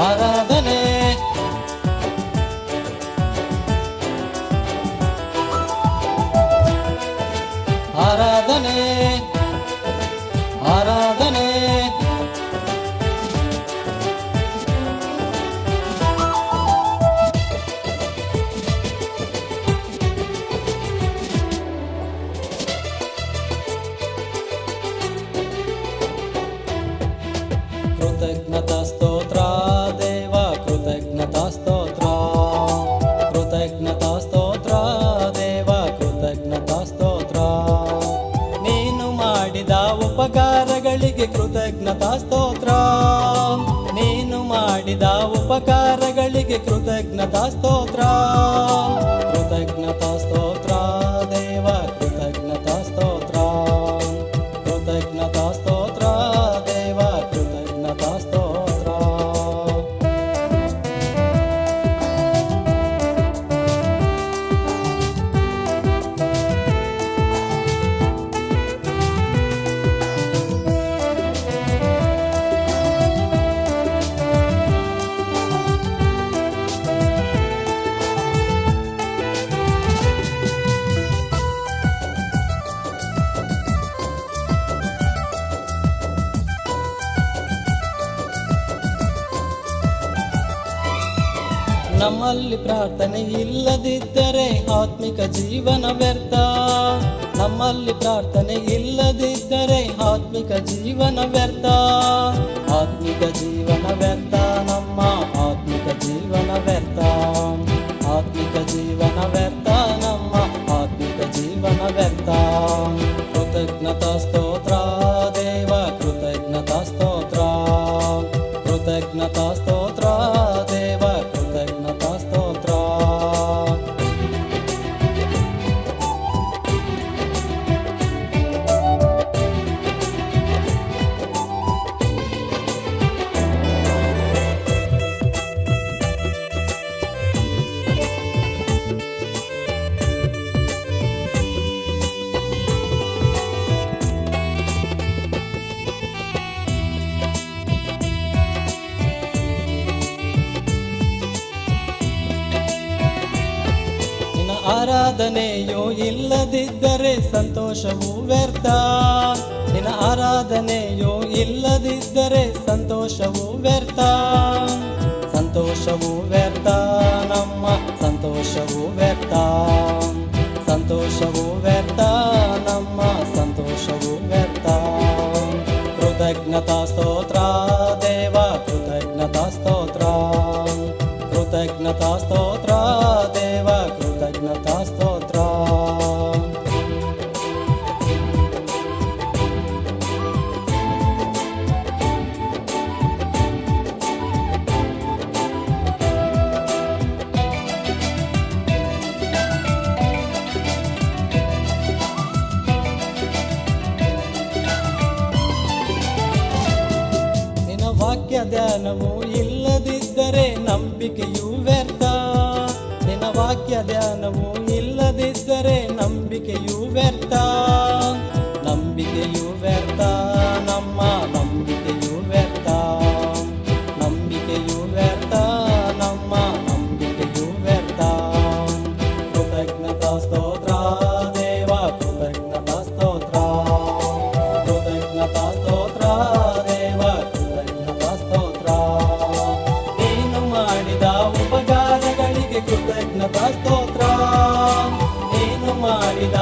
ಆರಾಧನೆ ಆರಾಧನೆ ಆರಾಧನೆ ಕೃತಜ್ಞತಾ ಸ್ತೋತ್ರ ದೇವ ಕೃತಜ್ಞತಾ ಸ್ತೋತ್ರ ಕೃತಜ್ಞತಾ ಸ್ತೋತ್ರ ದೇವ ಕೃತಜ್ಞತಾ ಸ್ತೋತ್ರ ನೀನು ಮಾಡಿದ ಉಪಕಾರಗಳಿಗೆ ಕೃತಜ್ಞತಾ ಸ್ತೋತ್ರ ನೀನು ಮಾಡಿದ ಉಪಕಾರಗಳಿಗೆ ಕೃತಜ್ಞತಾ ಸ್ತೋತ್ರ ಕೃತಜ್ಞತಾ ಸ್ತೋತ್ರ ದೇವ ಕೃತಜ್ಞತಾ ಸ್ತೋತ್ರ ಕೃತಜ್ಞತಾ ಸ್ತೋತ್ರ ದೇವ ಕೃತಜ್ಞತಾ ಸ್ತೋತ್ರ ನಮ್ಮಲ್ಲಿ ಪ್ರಾರ್ಥನೆ ಇಲ್ಲದಿದ್ದರೆ ಆತ್ಮಿಕ ಜೀವನ ವ್ಯರ್ಥ ನಮ್ಮಲ್ಲಿ ಪ್ರಾರ್ಥನೆ ಇಲ್ಲದಿದ್ದರೆ ಆತ್ಮಿಕ ಜೀವನ ವ್ಯರ್ಥ ಆತ್ಮಿಕ ಜೀವನ ವ್ಯರ್ಥ ನಮ್ಮ ಆತ್ಮಿಕ ಜೀವನ ವ್ಯರ್ಥ ಆತ್ಮಿಕ ಜೀವನ ವ್ಯರ್ಥ ನಮ್ಮ ಆತ್ಮಿಕ ಜೀವನ ವ್ಯರ್ಥ ಕೃತಜ್ಞತಾ ಸ್ತೋತ್ರ ದೇವ ಕೃತಜ್ಞತಾ ಸ್ತೋತ್ರ ಕೃತಜ್ಞತಾ ಸ್ತೋತ್ರ ದೇವ ಕೃತಜ್ಞತಾ ಸ್ತೋತ್ರ ಆರಾಧನೆಯು ಇಲ್ಲದಿದ್ದರೆ ಸಂತೋಷವು ವ್ಯರ್ಥ ನಿನ್ನ ಆರಾಧನೆಯು ಇಲ್ಲದಿದ್ದರೆ ಸಂತೋಷವು ವ್ಯರ್ಥ ಸಂತೋಷವು ವ್ಯರ್ಥ ನಮ್ಮ ಸಂತೋಷವು ವ್ಯರ್ಥ ಸಂತೋಷವು ವ್ಯರ್ಥ ನಮ್ಮ ಸಂತೋಷವು ವ್ಯರ್ಥ ಕೃತಜ್ಞತಾ ಸ್ತೋತ್ರ ದೇವ ಕೃತಜ್ಞತಾ ಸ್ತೋತ್ರ ಕೃತಜ್ಞತಾ ಸ್ತೋತ್ರ ದೇವ ಕೃತಜ್ಞತಾ ಸ್ತೋತ್ರ ನಿನ್ನ ವಾಕ್ಯ ಧ್ಯಾನವು ಇಲ್ಲದಿದ್ದರೆ ನಂಬಿಕೆಯು ವ್ಯರ್ಥ ನಿನ್ನ ವಾಕ್ಯ ಧ್ಯಾನವು ಇಲ್ಲದಿದ್ದರೆ ನಂಬಿಕೆಯು ವ್ಯರ್ಥ ನಂಬಿಕೆಯು ವ್ಯರ್ಥ ನಮ್ಮ ನಂಬಿಕೆಯು ವ್ಯರ್ಥ ನಂಬಿಕೆಯು ವ್ಯರ್ಥ ನಮ್ಮ ನಂಬಿಕೆಯು ವ್ಯರ್ಥ ಕೃತಜ್ಞತಾ ಸ್ತೋತ್ರ ದೇವ ಕೃತಜ್ಞತಾ ಸ್ತೋತ್ರ ಕೃತಜ್ಞತಾ ಸ್ತೋತ್ರ ದೇವ ಕೃತಜ್ಞತಾ ಸ್ತೋತ್ರ ನೀನು ಮಾಡಿದ ಉಪಕಾರಗಳಿಗೆ ಕೃತಜ್ಞತಾ ಸ್ತೋತ್ರ ನೀನು ಮಾಡಿದ